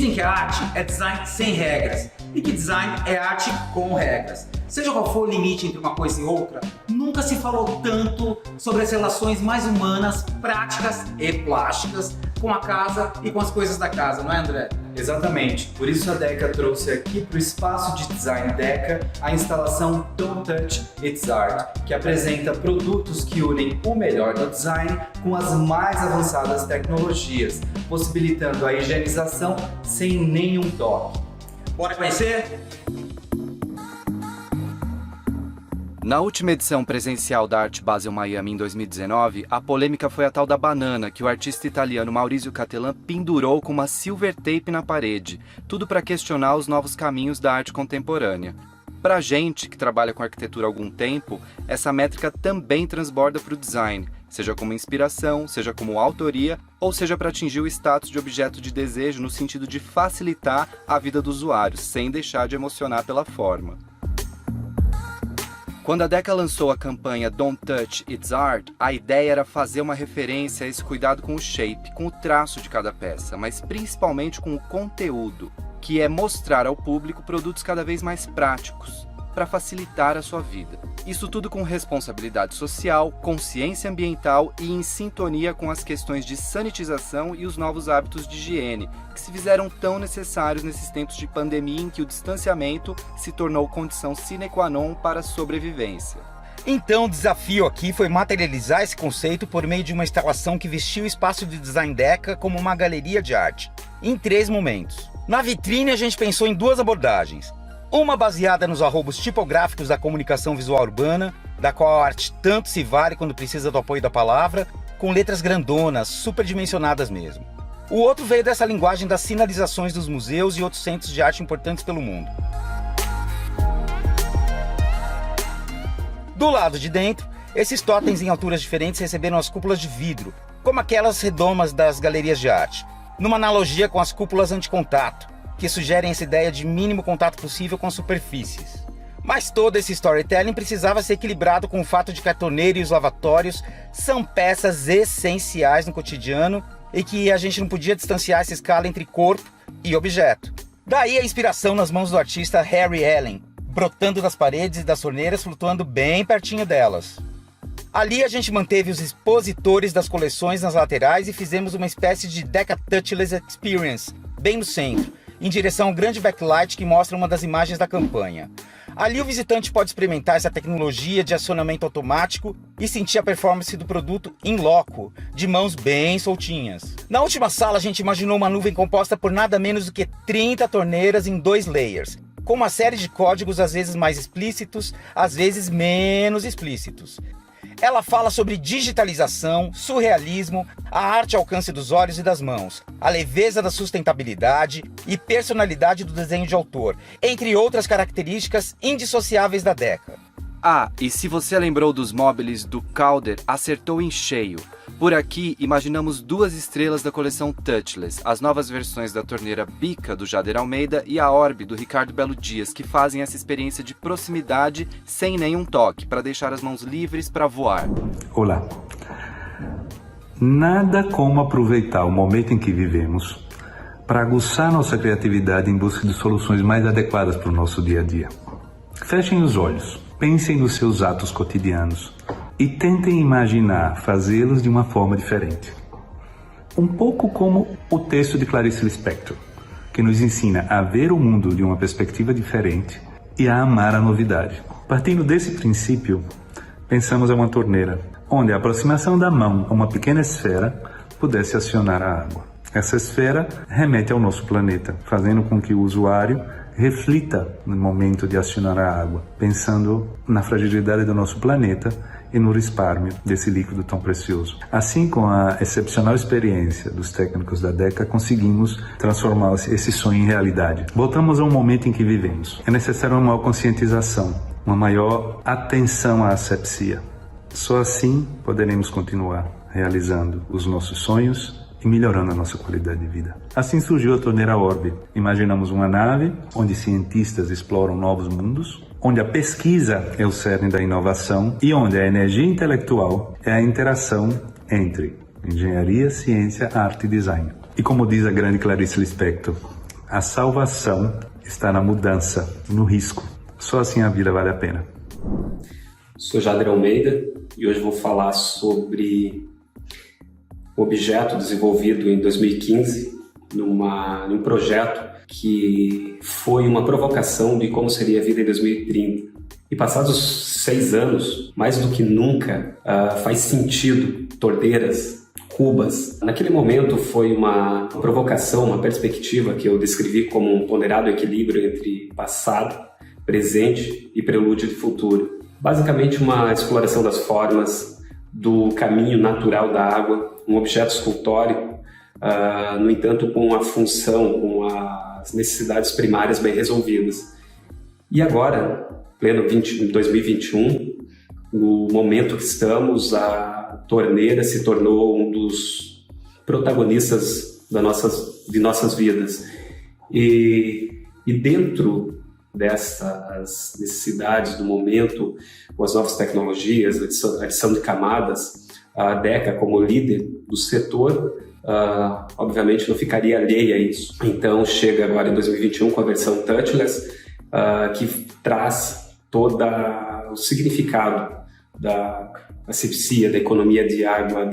Dizem que a arte é design sem regras e que design é arte com regras. Seja qual for o limite entre uma coisa e outra, nunca se falou tanto sobre as relações mais humanas, práticas e plásticas com a casa e com as coisas da casa, não é, André? Exatamente, por isso a Deca trouxe aqui para o espaço de design Deca a instalação Don't Touch It's Art, que apresenta produtos que unem o melhor do design com as mais avançadas tecnologias, possibilitando a higienização sem nenhum toque. Bora conhecer? Na última edição presencial da Art Basel Miami em 2019, a polêmica foi a tal da banana que o artista italiano Maurizio Cattelan pendurou com uma silver tape na parede, tudo para questionar os novos caminhos da arte contemporânea. Pra gente, que trabalha com arquitetura há algum tempo, essa métrica também transborda para o design, seja como inspiração, seja como autoria, ou seja para atingir o status de objeto de desejo no sentido de facilitar a vida do usuário, sem deixar de emocionar pela forma. Quando a Deca lançou a campanha Don't Touch It's Art, a ideia era fazer uma referência a esse cuidado com o shape, com o traço de cada peça, mas principalmente com o conteúdo, que é mostrar ao público produtos cada vez mais práticos, para facilitar a sua vida. Isso tudo com responsabilidade social, consciência ambiental e em sintonia com as questões de sanitização e os novos hábitos de higiene, que se fizeram tão necessários nesses tempos de pandemia em que o distanciamento se tornou condição sine qua non para a sobrevivência. Então o desafio aqui foi materializar esse conceito por meio de uma instalação que vestiu o espaço de design Deca como uma galeria de arte, em 3 momentos. Na vitrine a gente pensou em 2 abordagens. Uma baseada nos arrobos tipográficos da comunicação visual urbana, da qual a arte tanto se vale quando precisa do apoio da palavra, com letras grandonas, superdimensionadas mesmo. O outro veio dessa linguagem das sinalizações dos museus e outros centros de arte importantes pelo mundo. Do lado de dentro, esses totens em alturas diferentes receberam as cúpulas de vidro, como aquelas redomas das galerias de arte, numa analogia com as cúpulas anticontato, que sugerem essa ideia de mínimo contato possível com as superfícies. Mas todo esse storytelling precisava ser equilibrado com o fato de que a torneira e os lavatórios são peças essenciais no cotidiano e que a gente não podia distanciar essa escala entre corpo e objeto. Daí a inspiração nas mãos do artista Harry Allen, brotando das paredes e das torneiras, flutuando bem pertinho delas. Ali a gente manteve os expositores das coleções nas laterais e fizemos uma espécie de Deca Touchless Experience, bem no centro, em direção ao grande backlight que mostra uma das imagens da campanha. Ali o visitante pode experimentar essa tecnologia de acionamento automático e sentir a performance do produto in loco, de mãos bem soltinhas. Na última sala a gente imaginou uma nuvem composta por nada menos do que 30 torneiras em 2 layers, com uma série de códigos às vezes mais explícitos, às vezes menos explícitos. Ela fala sobre digitalização, surrealismo, a arte ao alcance dos olhos e das mãos, a leveza da sustentabilidade e personalidade do desenho de autor, entre outras características indissociáveis da Deca. Ah, e se você lembrou dos móveis do Calder, acertou em cheio. Por aqui, imaginamos 2 estrelas da coleção Touchless, as novas versões da torneira Bica, do Jader Almeida, e a Orbe, do Ricardo Belo Dias, que fazem essa experiência de proximidade sem nenhum toque, para deixar as mãos livres para voar. Olá. Nada como aproveitar o momento em que vivemos para aguçar nossa criatividade em busca de soluções mais adequadas para o nosso dia a dia. Fechem os olhos, pensem nos seus atos cotidianos e tentem imaginar fazê-los de uma forma diferente. Um pouco como o texto de Clarice Lispector, que nos ensina a ver o mundo de uma perspectiva diferente e a amar a novidade. Partindo desse princípio, pensamos em uma torneira, onde a aproximação da mão a uma pequena esfera pudesse acionar a água. Essa esfera remete ao nosso planeta, fazendo com que o usuário reflita no momento de acionar a água, pensando na fragilidade do nosso planeta e no espármio desse líquido tão precioso. Assim, com a excepcional experiência dos técnicos da Deca, conseguimos transformar esse sonho em realidade. Voltamos a um momento em que vivemos. É necessária uma maior conscientização, uma maior atenção à asepsia. Só assim poderemos continuar realizando os nossos sonhos e melhorando a nossa qualidade de vida. Assim surgiu a torneira Orbe. Imaginamos uma nave onde cientistas exploram novos mundos, onde a pesquisa é o cerne da inovação e onde a energia intelectual é a interação entre engenharia, ciência, arte e design. E como diz a grande Clarice Lispector, A salvação está na mudança, no risco. Só assim a vida vale a pena. Sou Jader Almeida e hoje vou falar sobre um objeto desenvolvido em 2015 num projeto que foi uma provocação de como seria a vida em 2030. E passados 6 anos, mais do que nunca, faz sentido torneiras, cubas. Naquele momento foi uma provocação, uma perspectiva que eu descrevi como um ponderado equilíbrio entre passado, presente e prelúdio de futuro. Basicamente uma exploração das formas, do caminho natural da água, um objeto escultórico, no entanto com a função, com as necessidades primárias bem resolvidas. E agora, pleno 2021, no momento que estamos, a torneira se tornou um dos protagonistas de nossas vidas. E dentro dessas necessidades do momento, com as novas tecnologias, a adição de camadas, a Deca, como líder do setor, obviamente não ficaria alheia a isso. Então chega agora em 2021 com a versão touchless, que traz todo o significado da asepsia, da economia de água,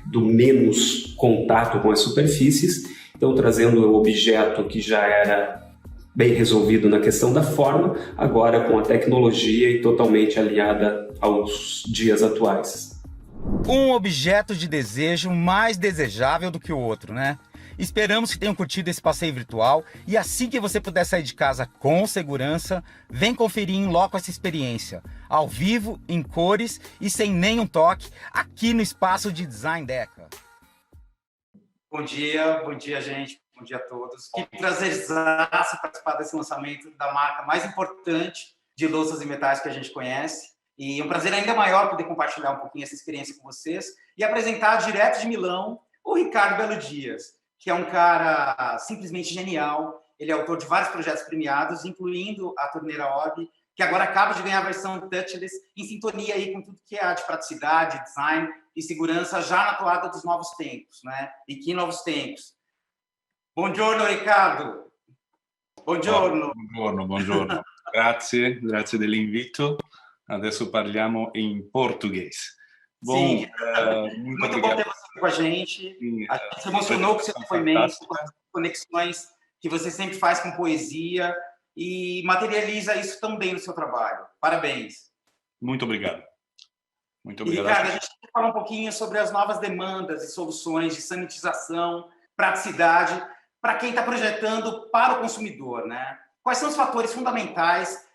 do menos contato com as superfícies. Então trazendo o objeto que já era bem resolvido na questão da forma, agora com a tecnologia e totalmente alinhada aos dias atuais. Um objeto de desejo mais desejável do que o outro, né? Esperamos que tenham curtido esse passeio virtual e assim que você puder sair de casa com segurança, vem conferir em loco essa experiência, ao vivo, em cores e sem nenhum toque, aqui no Espaço de Design Deca. Bom dia, gente. Bom dia a todos. Que prazerzaço participar desse lançamento da marca mais importante de louças e metais que a gente conhece. E um prazer ainda maior poder compartilhar um pouquinho essa experiência com vocês e apresentar direto de Milão o Ricardo Belo Dias, que é um cara simplesmente genial. Ele é autor de vários projetos premiados, incluindo a torneira Orbi, que agora acaba de ganhar a versão touchless, em sintonia aí com tudo que é de praticidade, design e segurança já na toada dos novos tempos, né? E que novos tempos. Buongiorno, Riccardo. Buongiorno. Buongiorno. Grazie dell'invito. Adesso parliamo em português. Bom, Sim, muito bom ter você aqui com a gente. A gente se emocionou com o seu depoimento, com as conexões que você sempre faz com poesia e materializa isso também no seu trabalho. Parabéns. Muito obrigado. Muito obrigado. E, Ricardo, a gente vai falar um pouquinho sobre as novas demandas e soluções de sanitização, praticidade, para quem está projetando para o consumidor, né? Quais são os fatores fundamentais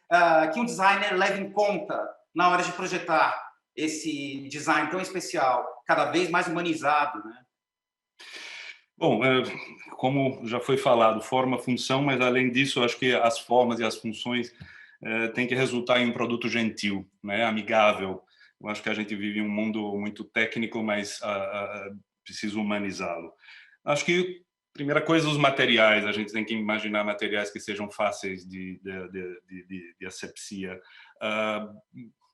que um designer leva em conta na hora de projetar esse design tão especial, cada vez mais humanizado, né? Bom, como já foi falado, forma, função, mas além disso, eu acho que as formas e as funções têm que resultar em um produto gentil, né? Amigável. Eu acho que a gente vive em um mundo muito técnico, mas precisa humanizá-lo. Acho que primeira coisa, os materiais. A gente tem que imaginar materiais que sejam fáceis de asepsia.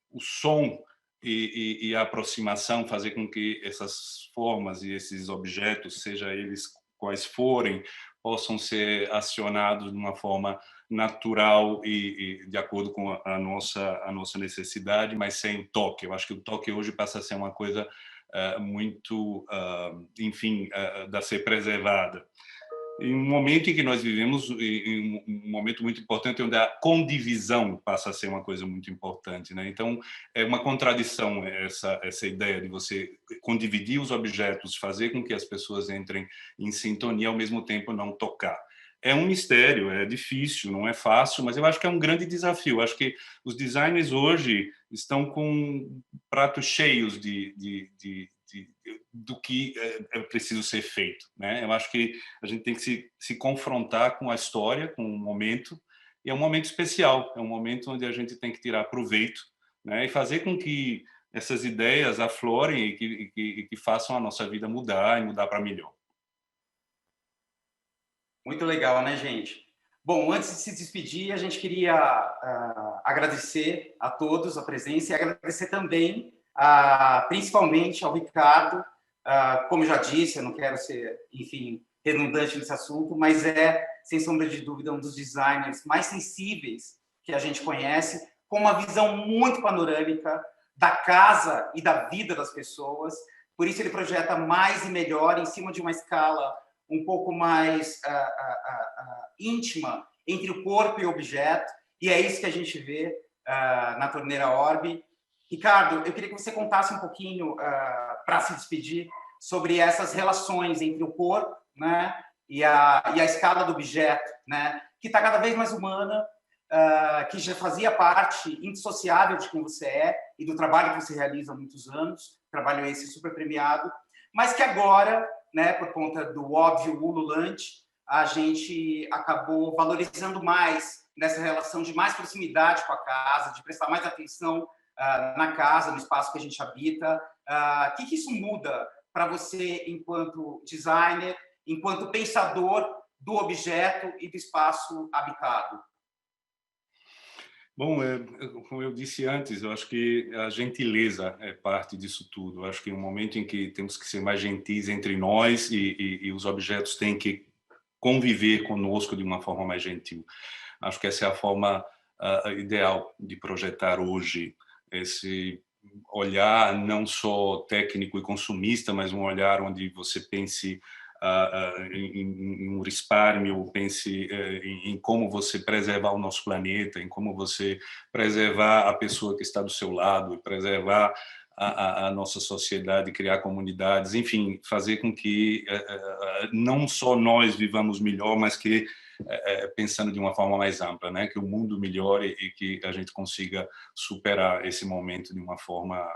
O som e a aproximação, fazer com que essas formas e esses objetos, seja eles quais forem, possam ser acionados de uma forma natural e de acordo com a nossa necessidade, mas sem toque. Eu acho que o toque hoje passa a ser uma coisa muito, enfim, a ser preservada. Em um momento em que nós vivemos, em um momento muito importante, onde a condivisão passa a ser uma coisa muito importante, né? Então, é uma contradição essa ideia de você condividir os objetos, fazer com que as pessoas entrem em sintonia, ao mesmo tempo não tocar. É um mistério, é difícil, não é fácil, mas eu acho que é um grande desafio. Eu acho que os designers hoje estão com pratos cheios do que é preciso ser feito, né? Eu acho que a gente tem que se confrontar com a história, com o momento, e é um momento especial, é um momento onde a gente tem que tirar proveito, né? E fazer com que essas ideias aflorem e que façam a nossa vida mudar e mudar para melhor. Muito legal, né, gente? Bom, antes de se despedir, a gente queria agradecer a todos a presença e agradecer também, principalmente ao Ricardo. Como eu já disse, eu não quero ser, enfim, redundante nesse assunto, mas é sem sombra de dúvida, um dos designers mais sensíveis que a gente conhece, com uma visão muito panorâmica da casa e da vida das pessoas. Por isso ele projeta mais e melhor em cima de uma escala um pouco mais íntima entre o corpo e o objeto, e é isso que a gente vê na torneira Orbi. Ricardo, eu queria que você contasse um pouquinho, para se despedir, sobre essas relações entre o corpo, né, e a escala do objeto, né, que está cada vez mais humana, que já fazia parte indissociável de quem você é e do trabalho que você realiza há muitos anos, trabalho esse super premiado, mas que agora, né, por conta do óbvio ululante, a gente acabou valorizando mais nessa relação de mais proximidade com a casa, de prestar mais atenção na casa, no espaço que a gente habita. O que isso muda para você enquanto designer, enquanto pensador do objeto e do espaço habitado? Bom, como eu disse antes, eu acho que a gentileza é parte disso tudo. Eu acho que é um momento em que temos que ser mais gentis entre nós e os objetos têm que conviver conosco de uma forma mais gentil. Acho que essa é a forma ideal de projetar hoje esse olhar não só técnico e consumista, mas um olhar onde você pense em um respalho, pense em como você preservar o nosso planeta, em como você preservar a pessoa que está do seu lado, preservar a nossa sociedade, criar comunidades, enfim, fazer com que não só nós vivamos melhor, mas que pensando de uma forma mais ampla, né, que o mundo melhore e que a gente consiga superar esse momento de uma forma,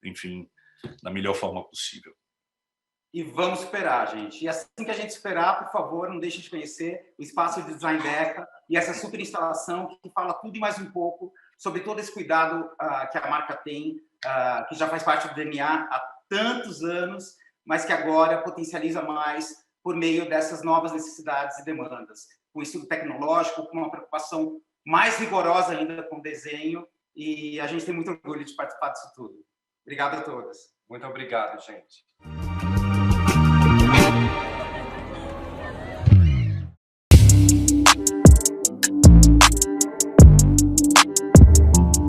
enfim, da melhor forma possível. E vamos esperar, gente. E assim que a gente esperar, por favor, não deixe de conhecer o Espaço de Design Deca e essa super instalação que fala tudo e mais um pouco sobre todo esse cuidado que a marca tem, que já faz parte do DNA há tantos anos, mas que agora potencializa mais por meio dessas novas necessidades e demandas. Com estudo tecnológico, com uma preocupação mais rigorosa ainda com o desenho, e a gente tem muito orgulho de participar disso tudo. Obrigado a todas. Muito obrigado, gente.